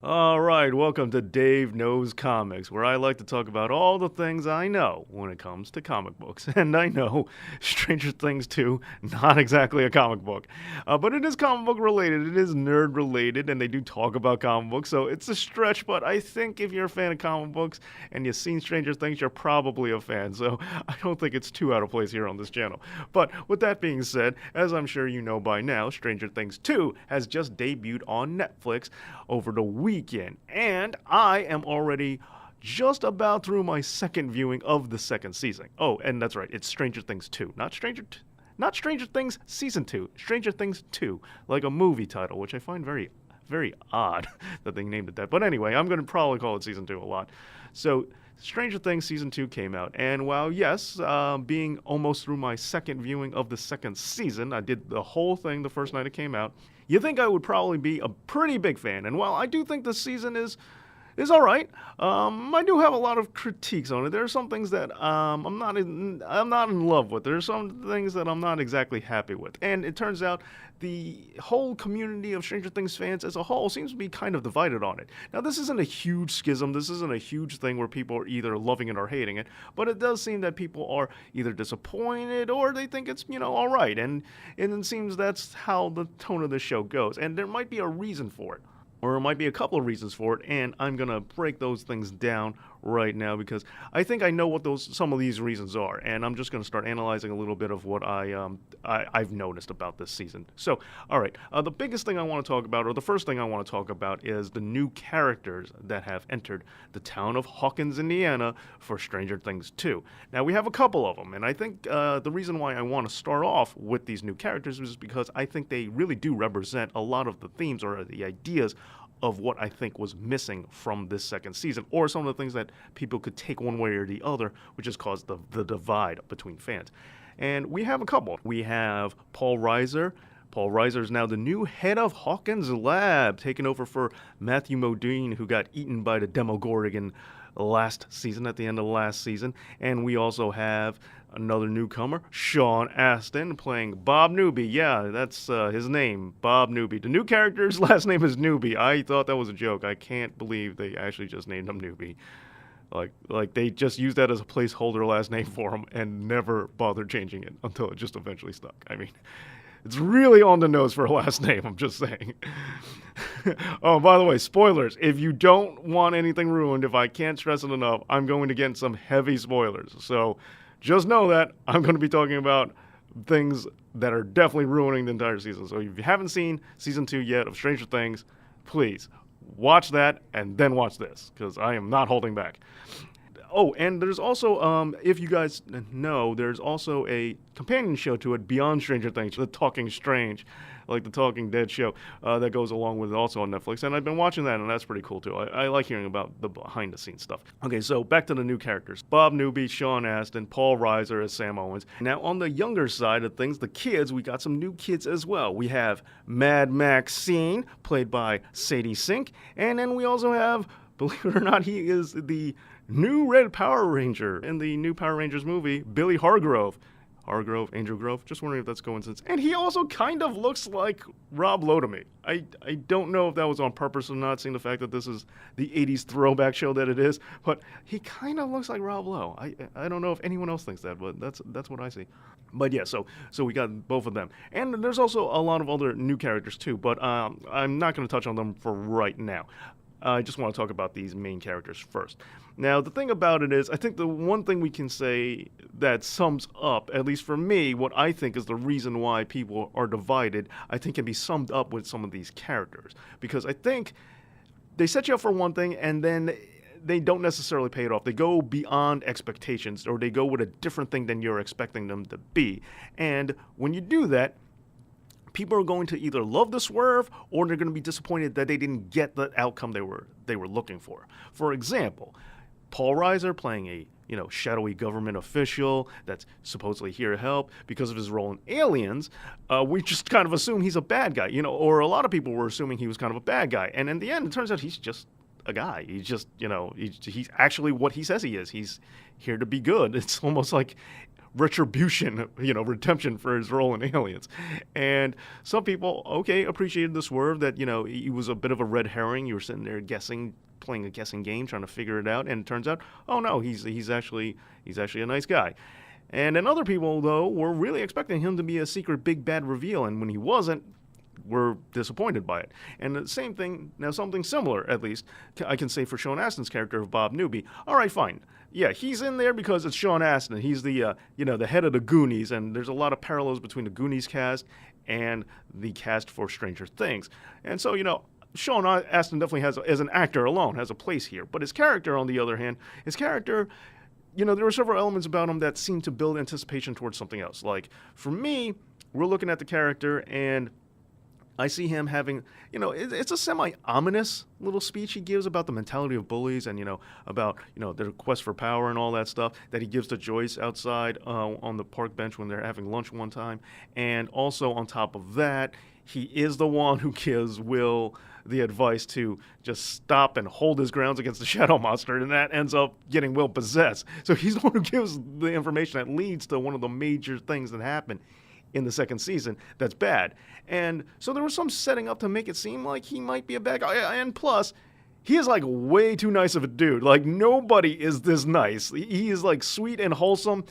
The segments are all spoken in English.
All right, welcome to Dave Knows Comics, where I like to talk about all the things I know when it comes to comic books. And I know Stranger Things 2, not exactly a comic book, but it is comic book related, it is nerd related, and they do talk about comic books, so it's a stretch, but I think if you're a fan of comic books and you've seen Stranger Things, you're probably a fan, so I don't think it's too out of place here on this channel. But with that being said, as I'm sure you know by now, Stranger Things 2 has just debuted on Netflix over the weekend, and I am already just about through my second viewing of the second season. Oh, and that's right, it's Stranger Things 2, not Stranger Things Season 2, Stranger Things 2, like a movie title, which I find very odd that they named it that. But anyway, I'm going to probably call it Season 2 a lot. So, Stranger Things Season 2 came out, and while, yes, being almost through my second viewing of the second season, I did the whole thing the first night it came out, you think I would probably be a pretty big fan. And while I do think the season is all right, I do have a lot of critiques on it. There are some things that I'm not in love with. There are some things that I'm not exactly happy with. And it turns out the whole community of Stranger Things fans as a whole seems to be kind of divided on it. Now, this isn't a huge schism. This isn't a huge thing where people are either loving it or hating it. But it does seem that people are either disappointed or they think it's, all right. And it seems that's how the tone of the show goes. And there might be a reason for it, or it might be a couple of reasons for it, and I'm gonna break those things down right now because I think I know what some of these reasons are, and I'm just gonna start analyzing a little bit of what I've noticed about this season. So, all right, the biggest thing I want to talk about, or the first thing I want to talk about, is the new characters that have entered the town of Hawkins, Indiana, for Stranger Things 2. Now we have a couple of them, and I think the reason why I want to start off with these new characters is because I think they really do represent a lot of the themes or the ideas of what I think was missing from this second season, or some of the things that people could take one way or the other, which has caused the divide between fans. And we have a couple. We have Paul Reiser. Paul Reiser is now the new head of Hawkins Lab, taking over for Matthew Modine, who got eaten by the Demogorgon last season, at the end of last season. And we also have another newcomer, Sean Astin, playing Bob Newby. Yeah, that's his name, Bob Newby. The new character's last name is Newby. I thought that was a joke. I can't believe they actually just named him Newby. Like they just used that as a placeholder last name for him and never bothered changing it until it just eventually stuck. I mean, it's really on the nose for a last name, I'm just saying. Oh, by the way, spoilers. If you don't want anything ruined, if I can't stress it enough, I'm going to get some heavy spoilers. So just know that I'm going to be talking about things that are definitely ruining the entire season. So if you haven't seen season 2 yet of Stranger Things, please watch that and then watch this, because I am not holding back. Oh, and there's also, if you guys know, there's also a companion show to it beyond Stranger Things, The Talking Strange, like the Talking Dead show, that goes along with it also on Netflix. And I've been watching that, and that's pretty cool too. I like hearing about the behind the scenes stuff. Okay, so back to the new characters. Bob Newby, Sean Astin, Paul Reiser as Sam Owens. Now, on the younger side of things, the kids, we got some new kids as well. We have Mad Maxine, played by Sadie Sink, and then we also have, believe it or not, he is the new Red Power Ranger in the new Power Rangers movie, Billy Hargrove. Angel Grove, just wondering if that's coincidence. And he also kind of looks like Rob Lowe to me. I don't know if that was on purpose or not, seeing the fact that this is the 80s throwback show that it is, but he kind of looks like Rob Lowe. I don't know if anyone else thinks that, but that's what I see. But yeah, so we got both of them. And there's also a lot of other new characters too, but I'm not going to touch on them for right now. I just want to talk about these main characters first. Now, the thing about it is, I think the one thing we can say that sums up, at least for me, what I think is the reason why people are divided, I think can be summed up with some of these characters. Because I think they set you up for one thing, and then they don't necessarily pay it off. They go beyond expectations, or they go with a different thing than you're expecting them to be. And when you do that, people are going to either love the swerve or they're going to be disappointed that they didn't get the outcome they were looking for. For example, Paul Reiser playing a shadowy government official that's supposedly here to help because of his role in Aliens. We just kind of assume he's a bad guy, or a lot of people were assuming he was kind of a bad guy. And in the end, it turns out he's just a guy. He's just, he's actually what he says he is. He's here to be good. It's almost like retribution, redemption for his role in Aliens. And some people, appreciated the swerve that, he was a bit of a red herring. You were sitting there guessing, playing a guessing game, trying to figure it out, and it turns out, oh no, he's actually a nice guy. And then other people, though, were really expecting him to be a secret big bad reveal, and when he wasn't, were disappointed by it. And the same thing, now something similar, at least, I can say for Sean Astin's character of Bob Newby. All right, fine. Yeah, he's in there because it's Sean Astin. He's the, the head of the Goonies, and there's a lot of parallels between the Goonies cast and the cast for Stranger Things. And so, Sean Astin definitely has, as an actor alone, has a place here. But his character, on the other hand, there were several elements about him that seemed to build anticipation towards something else. Like, for me, we're looking at the character, and I see him having, it's a semi-ominous little speech he gives about the mentality of bullies and, about, their quest for power and all that stuff that he gives to Joyce outside on the park bench when they're having lunch one time. And also, on top of that, he is the one who gives Will the advice to just stop and hold his grounds against the shadow monster, and that ends up getting Will possessed. So he's the one who gives the information that leads to one of the major things that happen in the second season that's bad. And so there was some setting up to make it seem like he might be a bad guy. And plus, he is like way too nice of a dude. Like, nobody is this nice. He is like sweet and wholesome.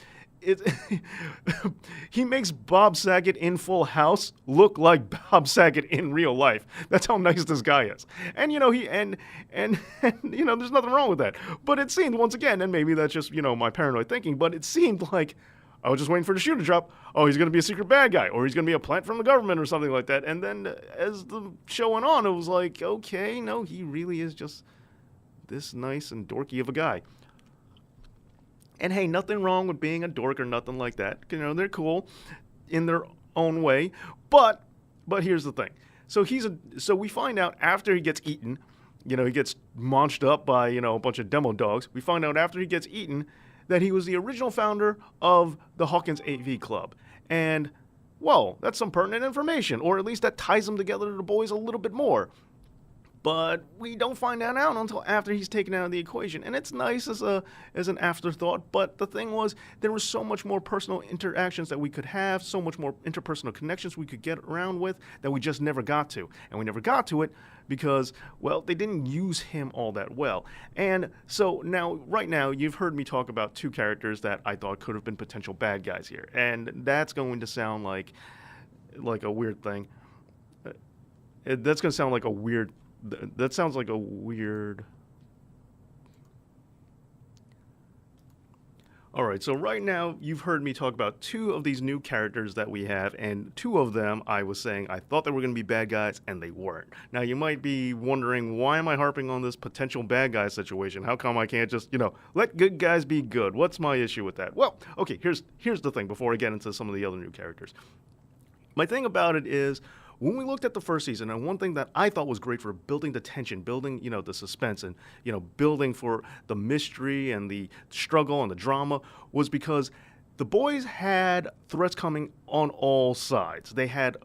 He makes Bob Saget in Full House look like Bob Saget in real life. That's how nice this guy is. And there's nothing wrong with that. But it seemed, once again, and maybe that's just, my paranoid thinking, but it seemed like I was just waiting for the shoe to drop. Oh, he's going to be a secret bad guy, or he's going to be a plant from the government or something like that. And then as the show went on, it was like, okay, no, he really is just this nice and dorky of a guy. And hey, nothing wrong with being a dork or nothing like that. They're cool in their own way. But here's the thing. So we find out after he gets eaten, he gets maunched up by, a bunch of demo dogs. We find out after he gets eaten that he was the original founder of the Hawkins AV Club. And, well, that's some pertinent information, or at least that ties them together to the boys a little bit more. But we don't find that out until after he's taken out of the equation. And it's nice as an afterthought, but the thing was, there was so much more personal interactions that we could have, so much more interpersonal connections we could get around with that we just never got to. And we never got to it because, well, they didn't use him all that well. And so right now, you've heard me talk about two characters that I thought could have been potential bad guys here. And that's going to sound like a weird thing. That's going to sound like a weird... That sounds like a weird... Alright, so right now, you've heard me talk about two of these new characters that we have, and two of them, I was saying I thought they were going to be bad guys, and they weren't. Now, you might be wondering, why am I harping on this potential bad guy situation? How come I can't just, let good guys be good? What's my issue with that? Well, okay, here's the thing, before I get into some of the other new characters. My thing about it is, when we looked at the first season, and one thing that I thought was great for building the tension, building, the suspense, and, building for the mystery and the struggle and the drama, was because the boys had threats coming on all sides. They had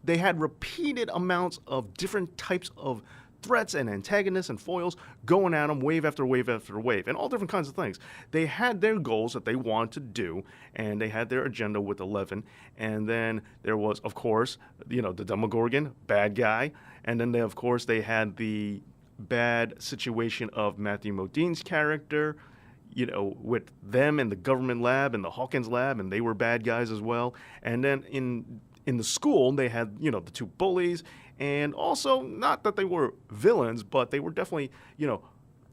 repeated amounts of different types of threats and antagonists and foils going at them wave after wave after wave, and all different kinds of things. They had their goals that they wanted to do, and they had their agenda with 11, and then there was, of course, the Demogorgon, bad guy, and then of course they had the bad situation of Matthew Modine's character, with them in the government lab and the Hawkins lab, and they were bad guys as well. And then in the school, they had, the two bullies, and also, not that they were villains, but they were definitely,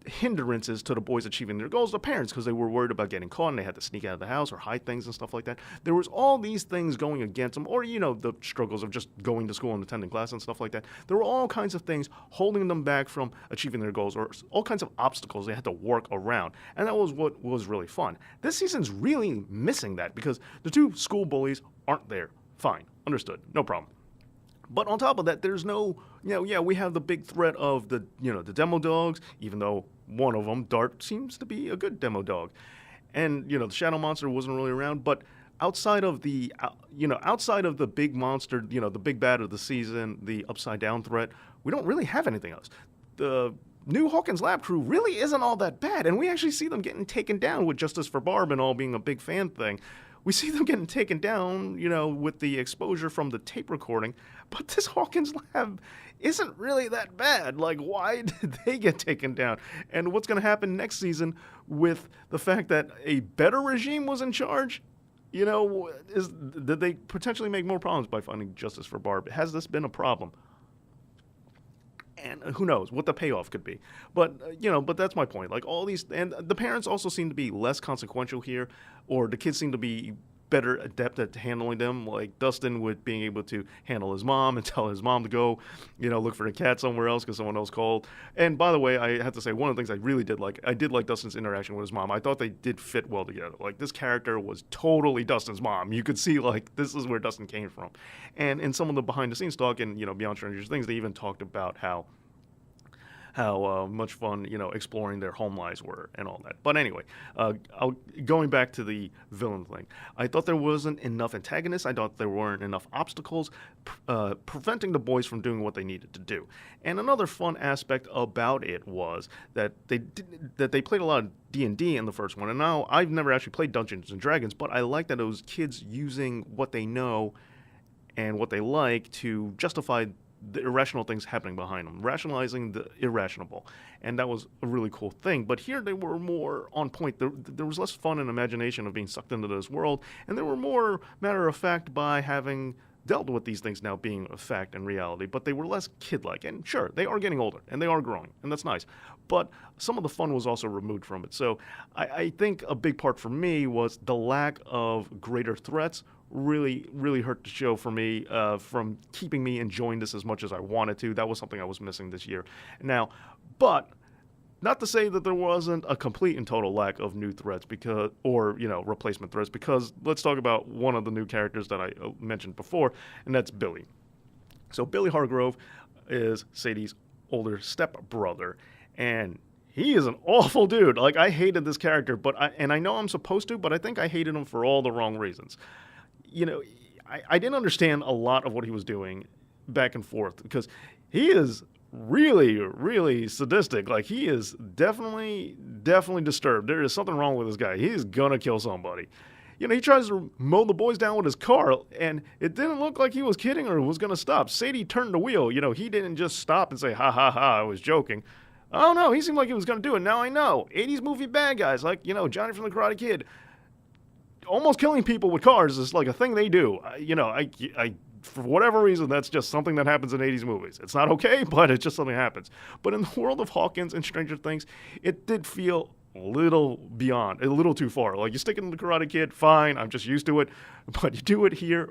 hindrances to the boys achieving their goals, the parents, because they were worried about getting caught and they had to sneak out of the house or hide things and stuff like that. There was all these things going against them, or, the struggles of just going to school and attending class and stuff like that. There were all kinds of things holding them back from achieving their goals, or all kinds of obstacles they had to work around. And that was what was really fun. This season's really missing that, because the two school bullies aren't there. Fine. Understood. No problem. But on top of that, there's no, we have the big threat of the demo dogs, even though one of them, Dart, seems to be a good demo dog. And, the shadow monster wasn't really around, but outside of the big monster, the big bad of the season, the upside down threat, we don't really have anything else. The new Hawkins Lab crew really isn't all that bad, and we actually see them getting taken down with Justice for Barb and all being a big fan thing. We see them getting taken down, with the exposure from the tape recording, but this Hawkins Lab isn't really that bad. Like, why did they get taken down? And what's going to happen next season with the fact that a better regime was in charge? Did they potentially make more problems by finding Justice for Barb? Has this been a problem? And who knows what the payoff could be. But that's my point. Like, all these, and the parents also seem to be less consequential here, or the kids seem to be better adept at handling them, like Dustin with being able to handle his mom and tell his mom to go, look for the cat somewhere else because someone else called. And by the way, I have to say, one of the things I really did like, I did like Dustin's interaction with his mom. I thought they did fit well together. Like, this character was totally Dustin's mom. You could see, like, this is where Dustin came from. And in some of the behind-the-scenes talk, and, Beyond Stranger Things, they even talked about how much fun, exploring their home lives were and all that. But anyway, going back to the villain thing, I thought there wasn't enough antagonists. I thought there weren't enough obstacles preventing the boys from doing what they needed to do. And another fun aspect about it was that they played a lot of D&D in the first one. And now I've never actually played Dungeons and Dragons, but I like that it was kids using what they know and what they like to justify the irrational things happening behind them, rationalizing the irrational. And that was a really cool thing. But here they were more on point. There was less fun and imagination of being sucked into this world, and they were more matter of fact by having dealt with these things now being a fact and reality, but they were less kid-like. And sure, they are getting older, and they are growing, and that's nice. But some of the fun was also removed from it. So I think a big part for me was the lack of greater threats really, really hurt the show for me from keeping me enjoying this as much as I wanted to. That was something I was missing this year. Now, but not to say that there wasn't a complete and total lack of new threats or replacement threats, because let's talk about one of the new characters that I mentioned before, and that's Billy. So Billy Hargrove is Sadie's older stepbrother, and he is an awful dude. Like, I hated this character, and I know I'm supposed to, but I think I hated him for all the wrong reasons. I didn't understand a lot of what he was doing back and forth, because he is really, really sadistic. Like, he is definitely disturbed. There is something wrong with this guy. He's gonna kill somebody. He tries to mow the boys down with his car, and it didn't look like he was kidding or was gonna stop. Sadie turned the wheel. He didn't just stop and say, ha ha ha, I was joking. Oh no, he seemed like he was gonna do it. Now I know. 80s movie bad guys, like, Johnny from the Karate Kid, almost killing people with cars is like a thing they do. I for whatever reason, that's just something that happens in 80s movies. It's not okay, but it's just something that happens. But in the world of Hawkins and Stranger Things, it did feel a little too far. Like, you stick it in the Karate Kid, fine, I'm just used to it. But you do it here,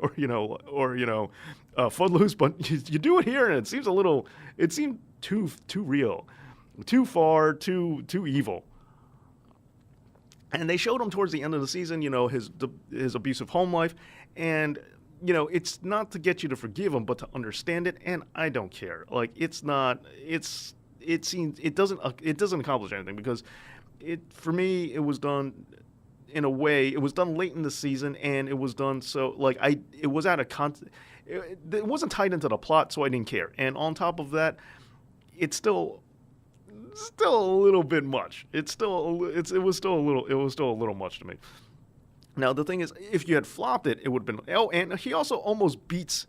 or Footloose, but you do it here, and it seemed too real, too far, too evil. And they showed him towards the end of the season, his abusive home life, and it's not to get you to forgive him, but to understand it. And I don't care. Like, it doesn't accomplish anything, because for me, it was done in a way. It was done late in the season, and it was done so it was out of it wasn't tied into the plot, so I didn't care. And on top of that, it's still a little bit much. It was still a little much to me. Now, the thing is, if you had flopped it, it would have been... Oh, and he also almost beats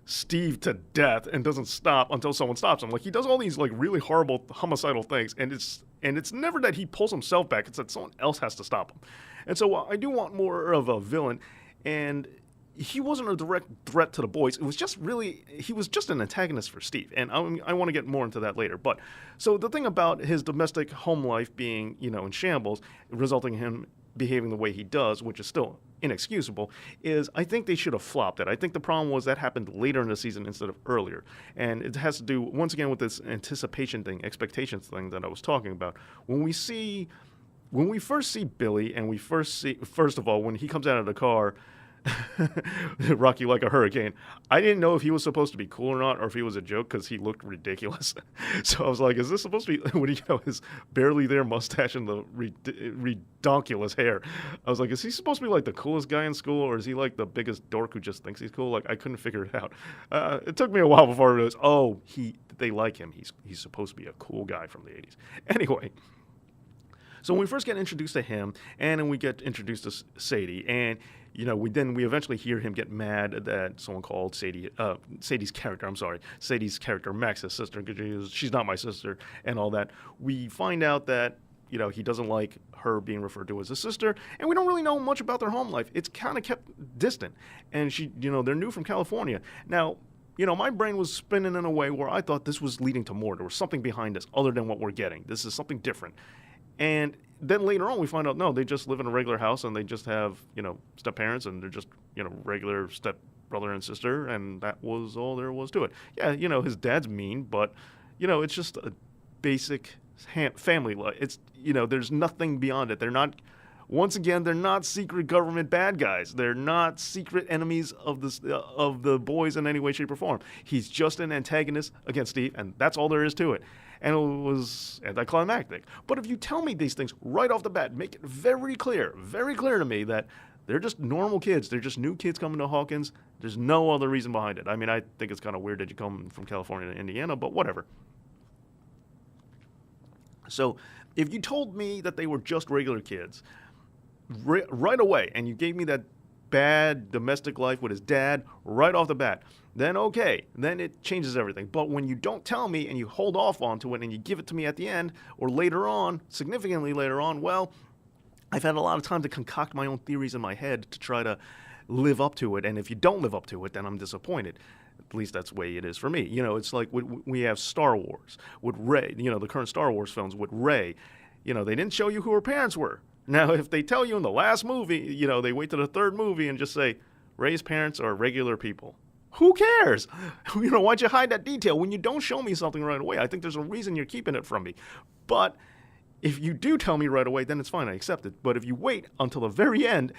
Steve to death and doesn't stop until someone stops him. Like, he does all these, like, really horrible homicidal things, and it's never that he pulls himself back. It's that someone else has to stop him. And so I do want more of a villain, and he wasn't a direct threat to the boys. It was just he was just an antagonist for Steve. And I want to get more into that later. But so the thing about his domestic home life being, in shambles, resulting in him behaving the way he does, which is still inexcusable, is I think they should have flopped it. I think the problem was that happened later in the season instead of earlier. And it has to do, once again, with this anticipation thing, expectations thing that I was talking about. When we first see Billy, and first of all, when he comes out of the car, Rocky like a hurricane, I didn't know if he was supposed to be cool or not, or if he was a joke, because he looked ridiculous. So I was like, is this supposed to be, when his barely there mustache and the redonkulous hair, I was like, is he supposed to be like the coolest guy in school, or is he like the biggest dork who just thinks he's cool? Like, I couldn't figure it out. It took me a while before I realized, they like him. He's supposed to be a cool guy from the 80s. Anyway, so when we first get introduced to him, and then we get introduced to Sadie, and we eventually hear him get mad that someone called Sadie's character Max, his sister, because she's not my sister, and all that. We find out that he doesn't like her being referred to as a sister, and we don't really know much about their home life. It's kind of kept distant, and they're new from California. Now, my brain was spinning in a way where I thought this was leading to more. There was something behind this other than what we're getting. This is something different. And then later on, we find out, no, they just live in a regular house, and they just have, step parents, and they're just, regular step brother and sister, and that was all there was to it. Yeah, his dad's mean, but, it's just a basic family life. It's, there's nothing beyond it. They're not, once again, they're not secret government bad guys. They're not secret enemies of the boys in any way, shape, or form. He's just an antagonist against Steve, and that's all there is to it. And it was anticlimactic. But if you tell me these things right off the bat, make it very clear to me that they're just normal kids. They're just new kids coming to Hawkins. There's no other reason behind it. I mean, I think it's kind of weird that you come from California to Indiana, but whatever. So if you told me that they were just regular kids right away, and you gave me that bad domestic life with his dad right off the bat, then okay, then it changes everything. But when you don't tell me and you hold off onto it and you give it to me at the end or later on, significantly later on, well, I've had a lot of time to concoct my own theories in my head to try to live up to it. And if you don't live up to it, then I'm disappointed. At least that's the way it is for me. It's like we have Star Wars with Rey, the current Star Wars films with Rey. They didn't show you who her parents were. Now, if they tell you in the last movie, they wait to the third movie and just say, Rey's parents are regular people. Who cares? Why'd you hide that detail when you don't show me something right away? I think there's a reason you're keeping it from me. But if you do tell me right away, then it's fine. I accept it. But if you wait until the very end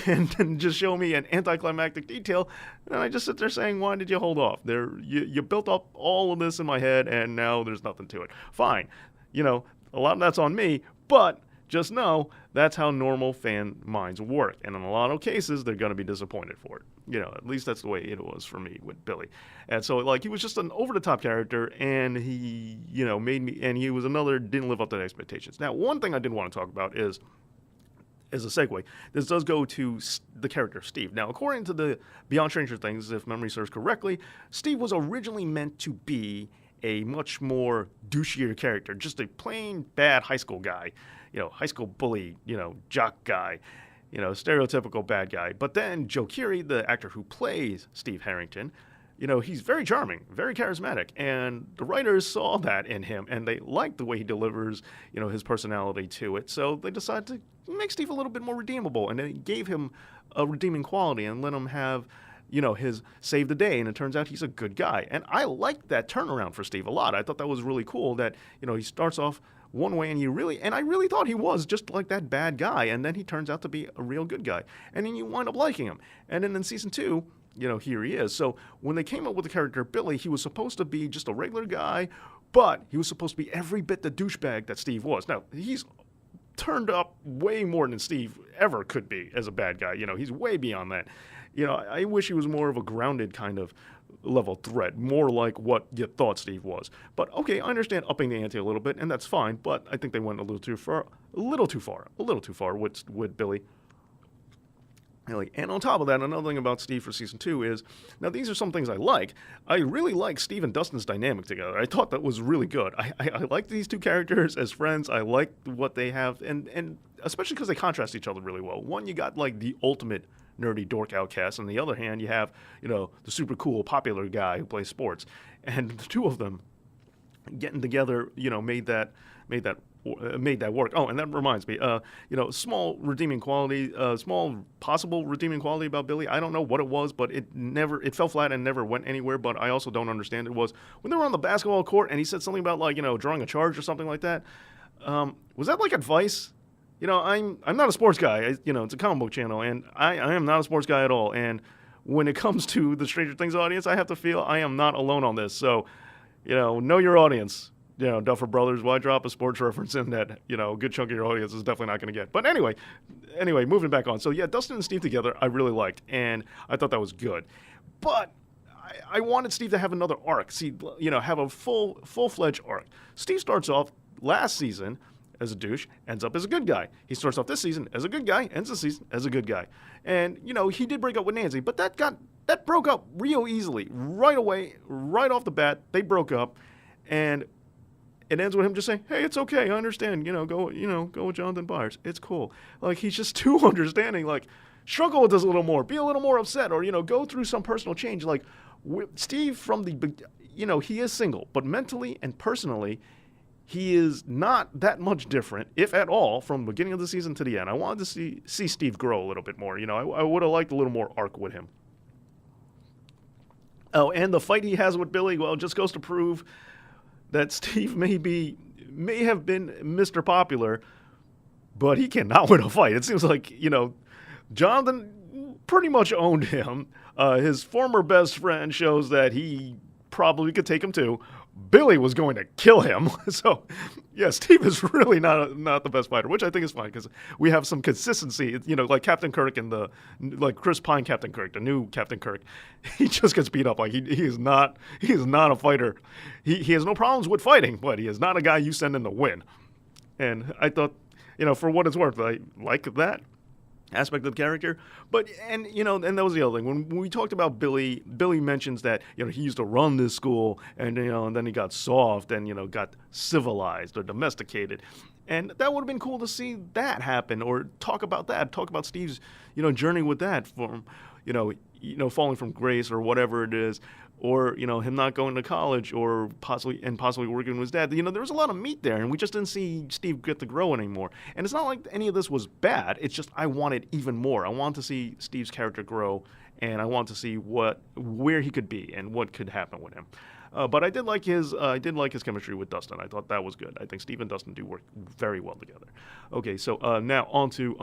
and then just show me an anticlimactic detail, then I just sit there saying, why did you hold off? You built up all of this in my head, and now there's nothing to it. Fine. A lot of that's on me, but just know that's how normal fan minds work. And in a lot of cases, they're going to be disappointed for it. At least that's the way it was for me with Billy. And so, he was just an over-the-top character, and he, made me, and he was didn't live up to the expectations. Now, one thing I did want to talk about is, as a segue, this does go to the character of Steve. Now, according to the Beyond Stranger Things, if memory serves correctly, Steve was originally meant to be a much more douchier character, just a plain bad high school guy, high school bully, jock guy, stereotypical bad guy. But then Joe Keery, the actor who plays Steve Harrington, he's very charming, very charismatic, and the writers saw that in him, and they liked the way he delivers, his personality to it. So they decided to make Steve a little bit more redeemable, and they gave him a redeeming quality and let him have, his save the day, and it turns out he's a good guy. And I liked that turnaround for Steve a lot. I thought that was really cool that, he starts off one way and I really thought he was just like that bad guy, and then he turns out to be a real good guy. And then you wind up liking him. And then in season 2, here he is. So when they came up with the character Billy, he was supposed to be just a regular guy, but he was supposed to be every bit the douchebag that Steve was. Now, he's turned up way more than Steve ever could be as a bad guy. He's way beyond that. I wish he was more of a grounded kind of level threat, more like what you thought Steve was. But okay, I understand upping the ante a little bit, and that's fine, but I think they went a little too far with Billy. And on top of that, another thing about Steve for season 2 is, now these are some things I like. I really like Steve and Dustin's dynamic together. I thought that was really good. I like these two characters as friends. I like what they have, and especially because they contrast each other really well. One, you got the ultimate nerdy dork outcast. On the other hand, you have, the super cool, popular guy who plays sports. And the two of them getting together, made that work. Oh, and that reminds me, small possible redeeming quality about Billy. I don't know what it was, but it fell flat and never went anywhere. But I also don't understand it was when they were on the basketball court and he said something about drawing a charge or something like that. Was that like advice? I'm not a sports guy. It's a comic book channel, and I am not a sports guy at all. And when it comes to the Stranger Things audience, I have to feel I am not alone on this. So, know your audience. Duffer Brothers, why drop a sports reference in that, a good chunk of your audience is definitely not going to get. But anyway, moving back on. So, yeah, Dustin and Steve together, I really liked, and I thought that was good. But I wanted Steve to have another arc. See, have a full-fledged arc. Steve starts off last season as a douche, ends up as a good guy. He starts off this season as a good guy, ends the season as a good guy. And, he did break up with Nancy, but that broke up real easily. Right away, right off the bat, they broke up. And it ends with him just saying, hey, it's okay, I understand, go with Jonathan Byers. It's cool. Like, he's just too understanding. Like, struggle with this a little more, be a little more upset, or, go through some personal change. Like, Steve from the, he is single, but mentally and personally, he is not that much different, if at all, from the beginning of the season to the end. I wanted to see Steve grow a little bit more. I would have liked a little more arc with him. Oh, and the fight he has with Billy, well, just goes to prove that Steve may have been Mr. Popular, but he cannot win a fight. It seems like, Jonathan pretty much owned him. His former best friend shows that he probably could take him too. Billy was going to kill him. So, yeah, Steve is really not the best fighter, which I think is fine because we have some consistency. Like Captain Kirk and like Chris Pine Captain Kirk, the new Captain Kirk, he just gets beat up. Like he is not a fighter. He has no problems with fighting, but he is not a guy you send in to win. And I thought, for what it's worth, I like that aspect of the character. But, and that was the other thing. When we talked about Billy mentions that, he used to run this school and, and then he got soft and, got civilized or domesticated. And that would have been cool to see that happen or talk about Steve's, journey with that from, falling from grace or whatever it is. Or, him not going to college or possibly working with his dad. There was a lot of meat there, and we just didn't see Steve get to grow anymore. And it's not like any of this was bad. It's just I wanted even more. I wanted to see Steve's character grow, and I wanted to see where he could be and what could happen with him. But I did like his chemistry with Dustin. I thought that was good. I think Steve and Dustin do work very well together. Okay, so now on to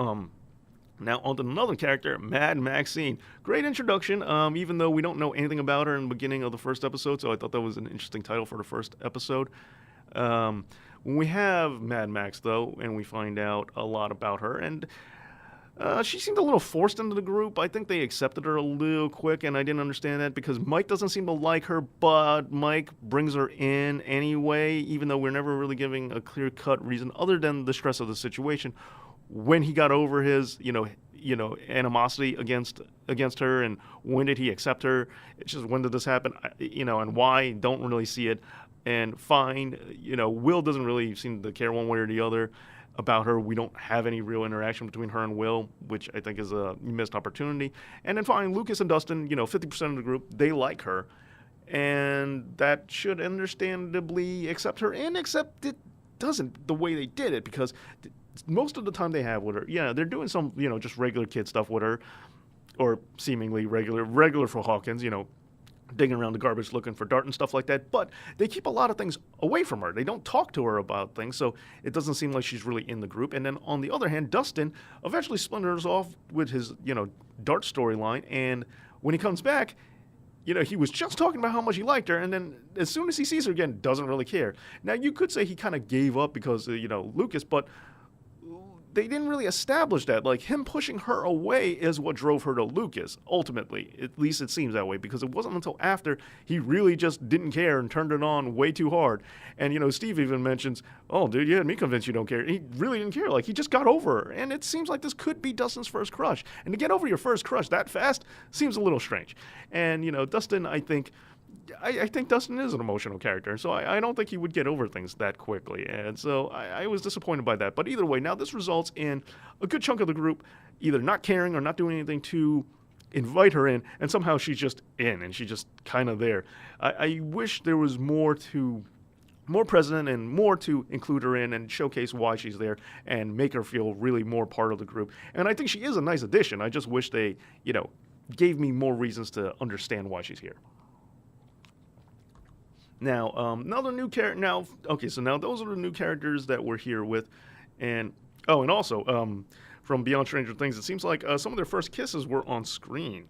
another character, Mad Maxine. Great introduction, even though we don't know anything about her in the beginning of the first episode, so I thought that was an interesting title for the first episode. When we have Mad Max, though, and we find out a lot about her, and she seemed a little forced into the group. I think they accepted her a little quick, and I didn't understand that because Mike doesn't seem to like her, but Mike brings her in anyway, even though we're never really giving a clear-cut reason other than the stress of the situation. When he got over his, animosity against her, and when did he accept her? It's just, when did this happen? And why? Don't really see it. And fine, Will doesn't really seem to care one way or the other about her. We don't have any real interaction between her and Will, which I think is a missed opportunity. And then fine, Lucas and Dustin, 50% of the group, they like her, and that should understandably accept her, and except it doesn't the way they did it, because most of the time they have with her, they're doing some, just regular kid stuff with her, or seemingly regular for Hawkins, digging around the garbage looking for Dart and stuff like that. But they keep a lot of things away from her. They don't talk to her about things, so it doesn't seem like she's really in the group. And then on the other hand, Dustin eventually splinters off with his, Dart storyline, and when he comes back, he was just talking about how much he liked her, and then as soon as he sees her again, doesn't really care. Now, you could say he kind of gave up because, Lucas, but they didn't really establish that. Like, him pushing her away is what drove her to Lucas, ultimately. At least it seems that way, because it wasn't until after he really just didn't care and turned it on way too hard. And, Steve even mentions, oh, dude, you had me convinced you don't care. He really didn't care. Like, he just got over her. And it seems like this could be Dustin's first crush. And to get over your first crush that fast seems a little strange. And, Dustin, I think Dustin is an emotional character, so I don't think he would get over things that quickly, and so I was disappointed by that. But either way, now this results in a good chunk of the group either not caring or not doing anything to invite her in, and somehow she's just in, and she's just kind of there. I wish there was more present and more to include her in and showcase why she's there and make her feel really more part of the group. And I think she is a nice addition. I just wish they, gave me more reasons to understand why she's here. Now, another new character. Now, okay, so now those are the new characters that we're here with, and also from Beyond Stranger Things, it seems like some of their first kisses were on screen,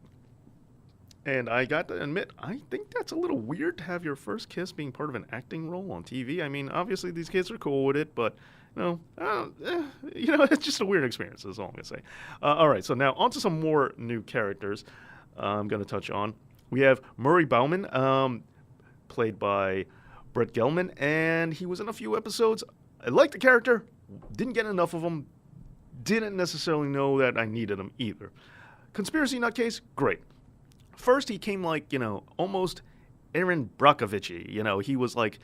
and I got to admit, I think that's a little weird to have your first kiss being part of an acting role on TV. I mean, obviously these kids are cool with it, but it's just a weird experience. That's all I'm gonna say. All right, so now on to some more new characters. I'm gonna touch on. We have Murray Bauman, played by Brett Gelman, and he was in a few episodes. I liked the character, didn't get enough of him, didn't necessarily know that I needed him either. Conspiracy Nutcase, great. First, he came like, almost Aaron Brockovich-y. He was like,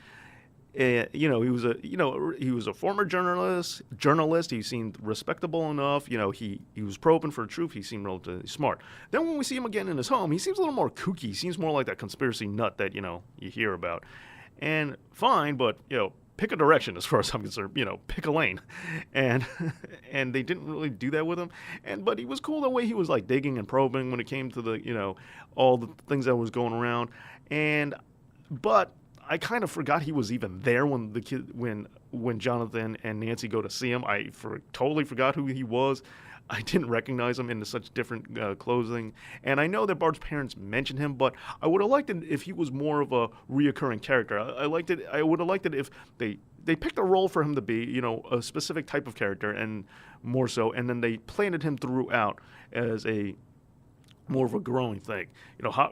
he was a former journalist. He seemed respectable enough. He was probing for the truth. He seemed relatively smart. Then when we see him again in his home, he seems a little more kooky. He seems more like that conspiracy nut that, you hear about. And fine, but, pick a direction as far as I'm concerned. Pick a lane. And and they didn't really do that with him. But he was cool the way he was like digging and probing when it came to the, all the things that was going around. But I kind of forgot he was even there when Jonathan and Nancy go to see him. I totally forgot who he was. I didn't recognize him in such different clothing. And I know that Barb's parents mentioned him, but I would have liked it if he was more of a reoccurring character. I would have liked it if they picked a role for him to be, a specific type of character and more so, and then they planted him throughout as a more of a growing thing.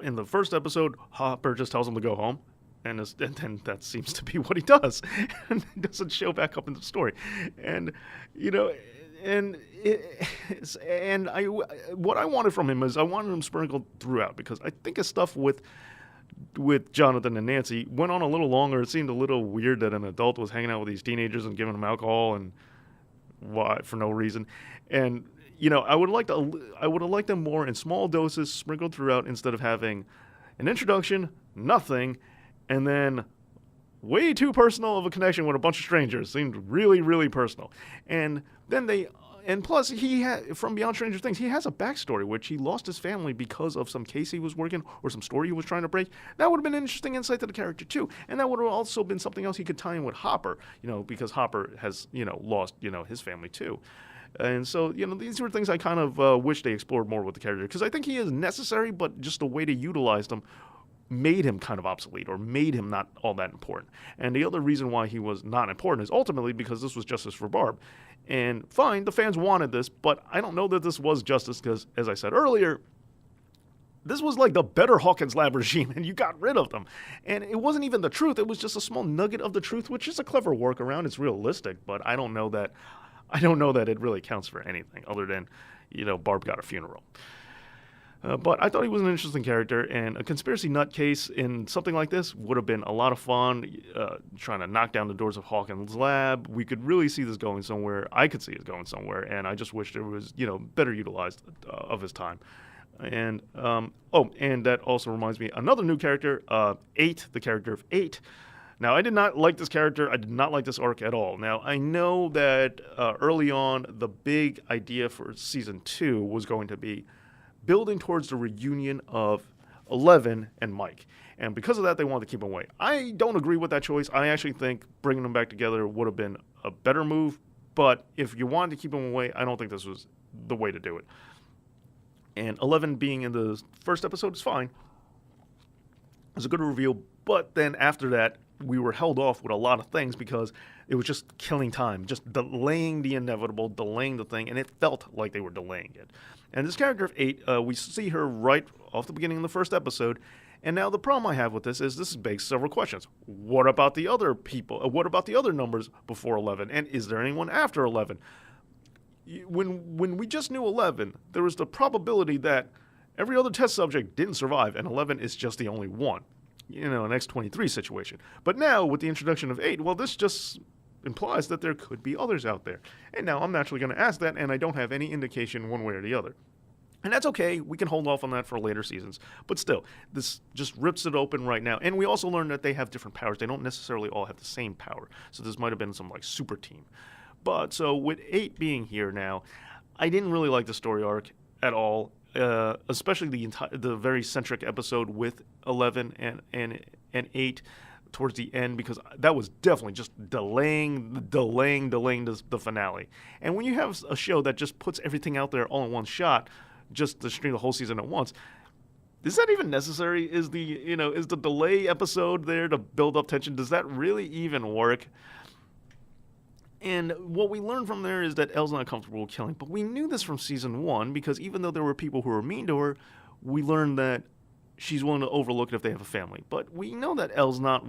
In the first episode, Hopper just tells him to go home. And then that seems to be what he does, and it doesn't show back up in the story. What I wanted from him is I wanted him sprinkled throughout, because I think his stuff with Jonathan and Nancy went on a little longer. It seemed a little weird that an adult was hanging out with these teenagers and giving them alcohol and why for no reason. And I would have liked them more in small doses, sprinkled throughout, instead of having an introduction, nothing. And then way too personal of a connection with a bunch of strangers. Seemed really, really personal. And plus, from Beyond Stranger Things, he has a backstory, which he lost his family because of some case he was working or some story he was trying to break. That would have been an interesting insight to the character, too. And that would have also been something else he could tie in with Hopper, because Hopper has, lost, his family, too. And so, these were things I kind of wish they explored more with the character, because I think he is necessary, but just the way they utilized him made him kind of obsolete, or made him not all that important. And the other reason why he was not important is ultimately because this was justice for Barb. And fine, the fans wanted this, but I don't know that this was justice, because, as I said earlier, this was like the better Hawkins Lab regime, and you got rid of them. And it wasn't even the truth. It was just a small nugget of the truth, which is a clever workaround. It's realistic, but I don't know that it really counts for anything other than, Barb got a funeral. But I thought he was an interesting character, and a conspiracy nutcase in something like this would have been a lot of fun, trying to knock down the doors of Hawkins' lab. We could really see this going somewhere. I could see it going somewhere, and I just wish it was, better utilized of his time. And, and that also reminds me, another new character, 8, the character of 8. Now, I did not like this character. I did not like this arc at all. Now, I know that early on, the big idea for Season 2 was going to be building towards the reunion of 11 and Mike. And because of that, they wanted to keep him away. I don't agree with that choice. I actually think bringing them back together would have been a better move. But if you wanted to keep him away, I don't think this was the way to do it. And 11 being in the first episode is fine. It was a good reveal. But then after that, we were held off with a lot of things because it was just killing time, just delaying the inevitable, delaying the thing, and it felt like they were delaying it. And this character of 8, we see her right off the beginning of the first episode, and now the problem I have with this begs several questions. What about the other people? What about the other numbers before 11? And is there anyone after 11? When we just knew 11, there was the probability that every other test subject didn't survive, and 11 is just the only one. An X-23 situation. But now, with the introduction of 8, well, this just implies that there could be others out there. And now I'm naturally going to ask that, and I don't have any indication one way or the other. And that's okay. We can hold off on that for later seasons. But still, this just rips it open right now. And we also learned that they have different powers. They don't necessarily all have the same power. So this might have been some, super team. But, so, with 8 being here now, I didn't really like the story arc at all. Especially the very centric episode with 11 and 8 towards the end, because that was definitely just delaying the finale. And when you have a show that just puts everything out there all in one shot, just to stream the whole season at once, is that even necessary? Is the delay episode there to build up tension? Does that really even work? And what we learned from there is that Elle's not comfortable with killing. But we knew this from Season 1, because even though there were people who were mean to her, we learned that she's willing to overlook it if they have a family. But we know that Elle's not,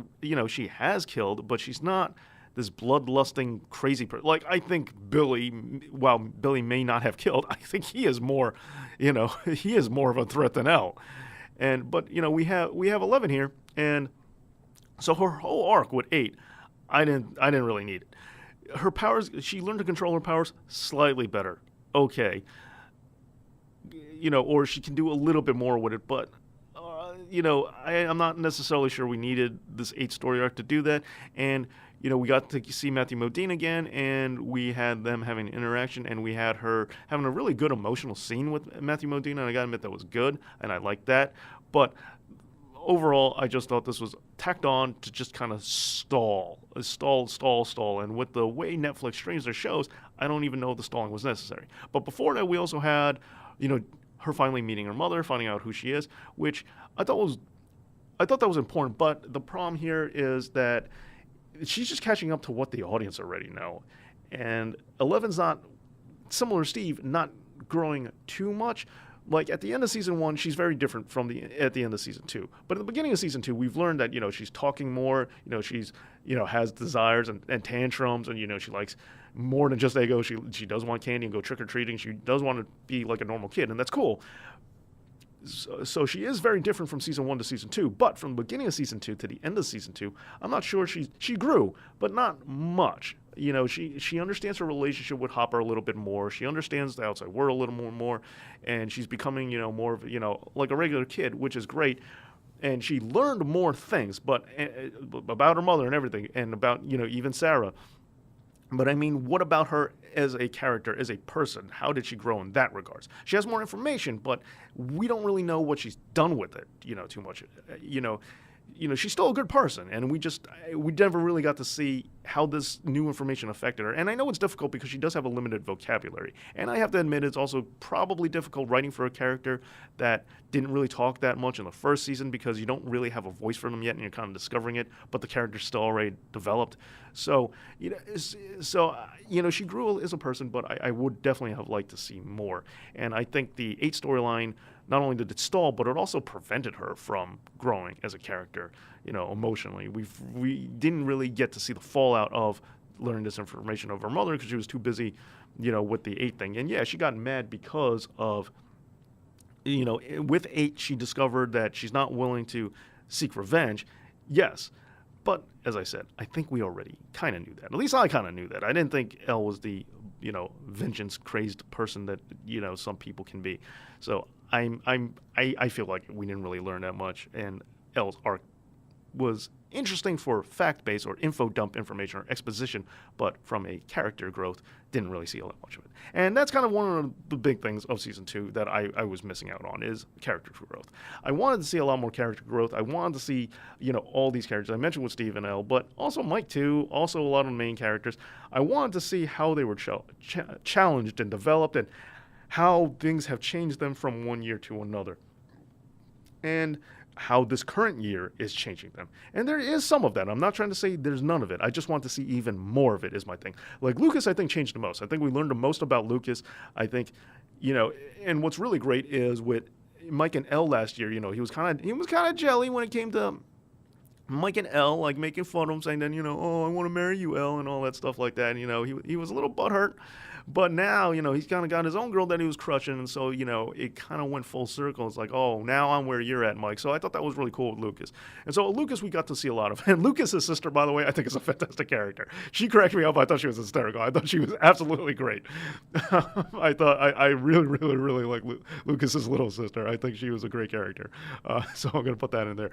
she has killed, but she's not this bloodlusting crazy person. Like, I think Billy, while Billy may not have killed, I think he is more, he is more of a threat than Elle. But we have 11 here, and so her whole arc with 8, I didn't really need it. Her powers, she learned to control her powers slightly better. Okay. Or she can do a little bit more with it, but I'm not necessarily sure we needed this 8 story arc to do that. And we got to see Matthew Modine again, and we had them having an interaction, and we had her having a really good emotional scene with Matthew Modine, and I gotta admit that was good, and I liked that. But overall, I just thought this was tacked on to just kind of stall. And with the way Netflix streams their shows, I don't even know if the stalling was necessary. But before that, we also had, her finally meeting her mother, finding out who she is, which I thought that was important. But the problem here is that she's just catching up to what the audience already know. And 11's not, similar to Steve, not growing too much. Like, at the end of season 1, she's very different from at the end of season 2. But at the beginning of season 2, we've learned that, she's talking more, she's, has desires and tantrums, and, she likes more than just Eggo. She does want candy and go trick-or-treating. She does want to be like a normal kid, and that's cool. So she is very different from season 1 to season 2. But from the beginning of season 2 to the end of season 2, I'm not sure she grew, but not much. She understands her relationship with Hopper a little bit more. She understands the outside world a little more, and she's becoming, more of, like a regular kid, which is great. And she learned more things, but about her mother and everything, and about, even Sarah. But I mean, what about her as a character, as a person? How did she grow in that regards? She has more information, but we don't really know what she's done with it, too much. She's still a good person, and we never really got to see how this new information affected her. And I know it's difficult because she does have a limited vocabulary. And I have to admit, it's also probably difficult writing for a character that didn't really talk that much in the first season, because you don't really have a voice for them yet, and you're kind of discovering it, but the character's still already developed. So, she grew as a person, but I would definitely have liked to see more. And I think the 8 storyline, not only did it stall, but it also prevented her from growing as a character, emotionally. We didn't really get to see the fallout of learning this information of her mother, because she was too busy, with the 8 thing. And yeah, she got mad because of, with 8, she discovered that she's not willing to seek revenge. Yes. But as I said, I think we already kind of knew that. At least I kind of knew that. I didn't think Elle was the, vengeance-crazed person that, some people can be. So I feel like we didn't really learn that much, and Elle's arc was interesting for fact-based or info dump information or exposition, but from a character growth, didn't really see a lot much of it. And that's kind of one of the big things of season 2 that I was missing out on, is character growth. I wanted to see a lot more character growth. I wanted to see, all these characters. I mentioned with Steve and Elle, but also Mike too, also a lot of the main characters. I wanted to see how they were challenged and developed, and how things have changed them from one year to another, and how this current year is changing them. And there is some of that. I'm not trying to say there's none of it. I just want to see even more of it, is my thing. Like Lucas, I think, changed the most. I think we learned the most about Lucas. I think, and what's really great is with Mike and Elle last year, he was kind of jelly when it came to Mike and Elle, like, making fun of him, saying then, oh, I want to marry you, Elle, and all that stuff like that. He was a little butthurt. But now, he's kind of got his own girl that he was crushing, and so, it kind of went full circle. It's like, oh, now I'm where you're at, Mike. So I thought that was really cool with Lucas. And so Lucas, we got to see a lot of. And Lucas's sister, by the way, I think is a fantastic character. She cracked me up. I thought she was hysterical. I thought she was absolutely great. I really, really, really like Lucas's little sister. I think she was a great character. So I'm going to put that in there.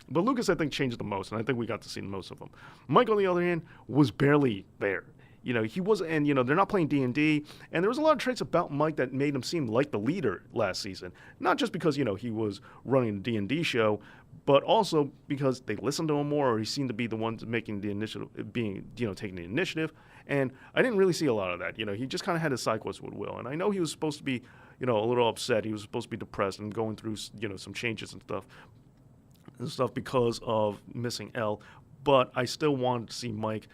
But Lucas, I think, changed the most, and I think we got to see most of them. Mike, on the other hand, was barely there. He was, and, they're not playing D&D, and there was a lot of traits about Mike that made him seem like the leader last season. Not just because, he was running the D&D show, but also because they listened to him more, or he seemed to be the one making the initiative, taking the initiative. And I didn't really see a lot of that. He just kind of had his side quest with Will. And I know he was supposed to be, a little upset. He was supposed to be depressed and going through, some changes and stuff because of missing Elle. But I still wanted to see Mike,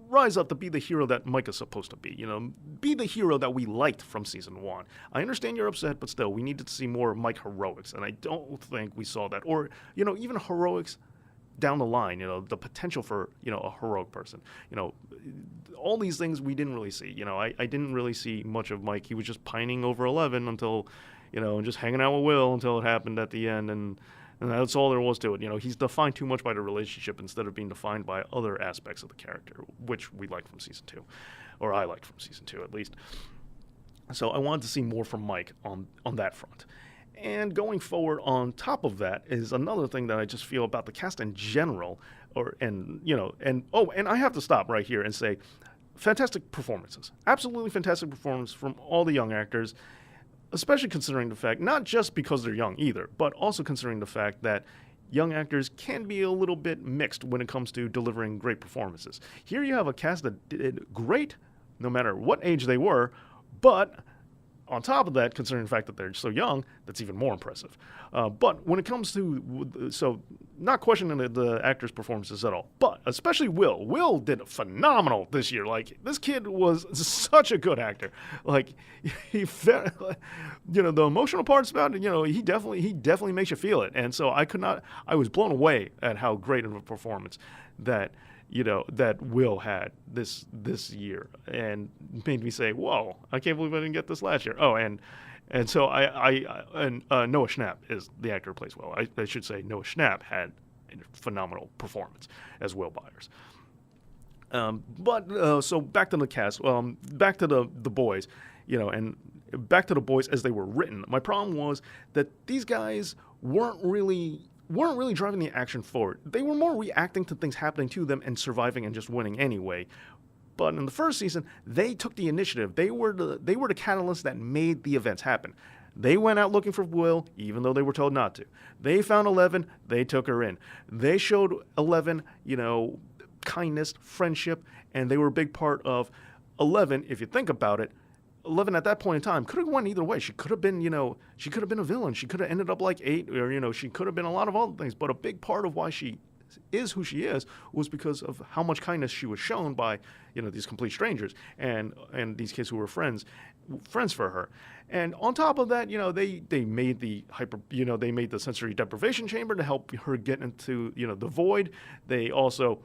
rise up to be the hero that Mike is supposed to be. Be the hero that we liked from season 1. I understand you're upset, but still, we needed to see more Mike heroics, and I don't think we saw that. Or, even heroics down the line, the potential for, a heroic person. All these things we didn't really see. I didn't really see much of Mike. He was just pining over 11 until, and just hanging out with Will until it happened at the end, and that's all there was to it. He's defined too much by the relationship instead of being defined by other aspects of the character, which we liked from season 2, or I liked from season 2 at least. So I wanted to see more from Mike on that front. And going forward on top of that is another thing that I just feel about the cast in general, and I have to stop right here and say, fantastic performances. Absolutely fantastic performance from all the young actors, especially considering the fact, not just because they're young either, but also considering the fact that young actors can be a little bit mixed when it comes to delivering great performances. Here you have a cast that did great no matter what age they were, but on top of that, considering the fact that they're so young, that's even more impressive. But when it comes to, not questioning the actors' performances at all, but especially Will. Will did phenomenal this year. Like, this kid was such a good actor. Like, the emotional parts about it, he definitely makes you feel it. And so I was blown away at how great of a performance that Will had this year, and made me say, "Whoa! I can't believe I didn't get this last year." Oh, and so Noah Schnapp is the actor who plays Will. I should say Noah Schnapp had a phenomenal performance as Will Byers. So back to the cast, back to the boys, and back to the boys as they were written. My problem was that these guys weren't really driving the action forward. They were more reacting to things happening to them and surviving and just winning anyway. But in the first season, they took the initiative. They were the catalyst that made the events happen. They went out looking for Will, even though they were told not to. They found 11. They took her in. They showed 11, kindness, friendship, and they were a big part of 11, if you think about it. 11 at that point in time could have went either way. She could have been, she could have been a villain. She could have ended up like 8, or, she could have been a lot of other things. But a big part of why she is who she is was because of how much kindness she was shown by, these complete strangers and these kids who were friends for her. And on top of that, they made they made the sensory deprivation chamber to help her get into, the void. They also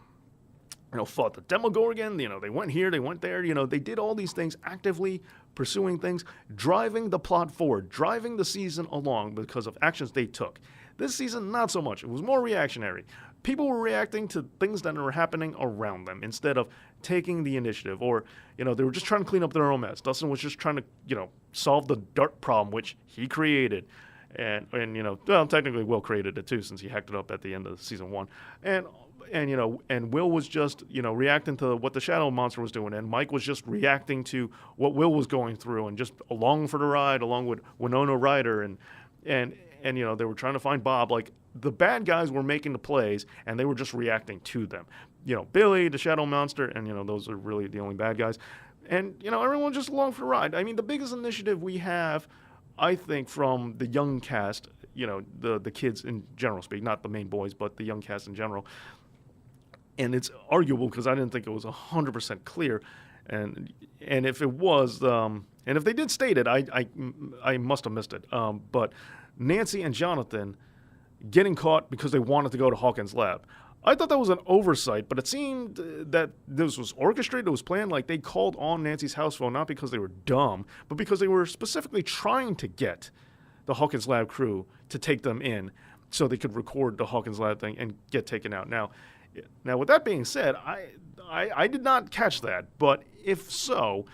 fought the Demogorgon, they went here, they went there, they did all these things, actively pursuing things, driving the plot forward, driving the season along because of actions they took. This season, not so much. It was more reactionary. People were reacting to things that were happening around them instead of taking the initiative, or, they were just trying to clean up their own mess. Dustin was just trying to, solve the dirt problem, which he created. And technically Will created it too, since he hacked it up at the end of season 1. And Will was just, reacting to what the Shadow Monster was doing, and Mike was just reacting to what Will was going through, and just along for the ride, along with Winona Ryder, and they were trying to find Bob. Like, the bad guys were making the plays, and they were just reacting to them. Billy, the Shadow Monster, and those are really the only bad guys, and everyone just along for the ride. I mean, the biggest initiative we have, I think, from the young cast, the kids in general speak, not the main boys, but the young cast in general. And it's arguable because I didn't think it was 100% clear, and if it was, and if they did state it, I must have missed it. But Nancy and Jonathan getting caught because they wanted to go to Hawkins' lab. I thought that was an oversight, but it seemed that this was orchestrated, it was planned. Like, they called on Nancy's house phone not because they were dumb, but because they were specifically trying to get the Hawkins Lab crew to take them in so they could record the Hawkins Lab thing and get taken out. Now, with that being said, I did not catch that, but if so,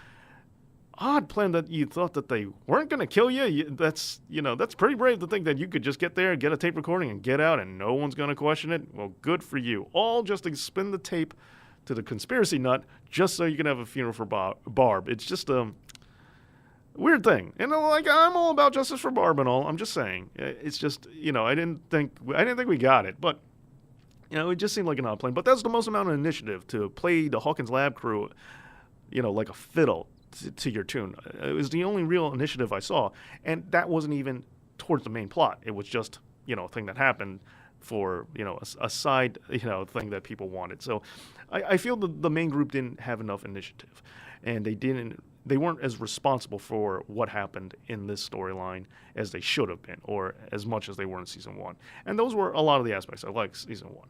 odd plan that you thought that they weren't going to kill you. That's pretty brave to think that you could just get there, get a tape recording, and get out, and no one's going to question it. Well, good for you. All just to spin the tape to the conspiracy nut just so you can have a funeral for Barb. It's just a weird thing. And I'm all about justice for Barb and all. I'm just saying. It's just, I didn't think we got it, but it just seemed like an odd plan. But that's the most amount of initiative to play the Hawkins Lab crew, like a fiddle to your tune. It was the only real initiative I saw, and that wasn't even towards the main plot. It was just, a thing that happened for a side thing that people wanted. So I feel the main group didn't have enough initiative, and they weren't as responsible for what happened in this storyline as they should have been, or as much as they were in season one. And those were a lot of the aspects I like season one.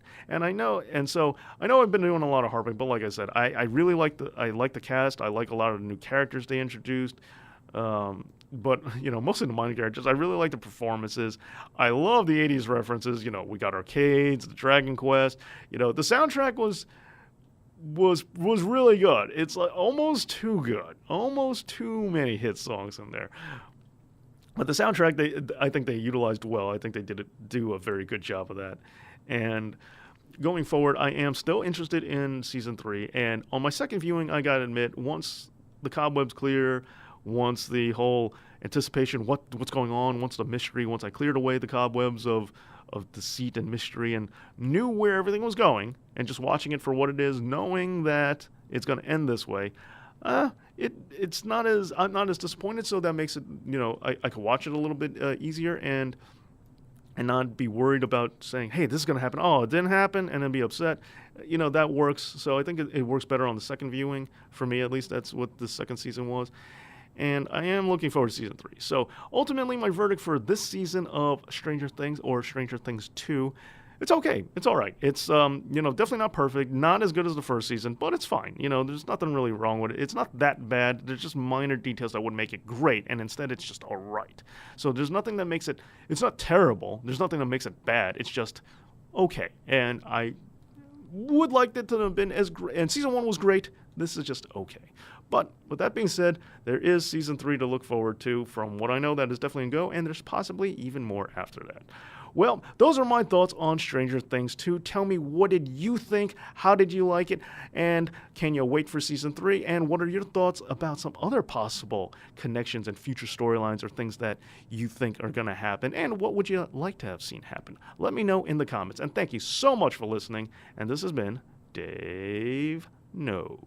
So I know I've been doing a lot of harping, but like I said, I really like the cast. I like a lot of the new characters they introduced. But mostly the minor characters. I really like the performances. I love the '80s references. We got arcades, the Dragon Quest. The soundtrack was really good. It's like almost too good, almost too many hit songs in there. But the soundtrack, I think they utilized well. I think they do a very good job of that. And going forward, I am still interested in season 3. And on my second viewing, I gotta admit, once the cobwebs clear, once the whole anticipation, what's going on, once the mystery, once I cleared away the cobwebs of deceit and mystery and knew where everything was going, and just watching it for what it is, knowing that it's going to end this way, I'm not as disappointed. So that makes it, I could watch it a little bit easier and not be worried about saying, hey, this is going to happen. Oh, it didn't happen, and then be upset. That works. So I think it works better on the second viewing for me. At least that's what the second season was. And I am looking forward to season 3. So ultimately, my verdict for this season of Stranger Things, or Stranger Things 2, it's okay. It's all right. It's definitely not perfect, not as good as the first season, but it's fine. There's nothing really wrong with it. It's not that bad. There's just minor details that would make it great, and instead it's just all right. So there's nothing that makes it. It's not terrible. There's nothing that makes it bad. It's just okay. And I would like it to have been as great. And season 1 was great. This is just okay. But with that being said, there is season 3 to look forward to. From what I know, that is definitely a go, and there's possibly even more after that. Well, those are my thoughts on Stranger Things 2. Tell me, what did you think? How did you like it? And can you wait for season 3? And what are your thoughts about some other possible connections and future storylines or things that you think are going to happen? And what would you like to have seen happen? Let me know in the comments. And thank you so much for listening. And this has been Dave Knows.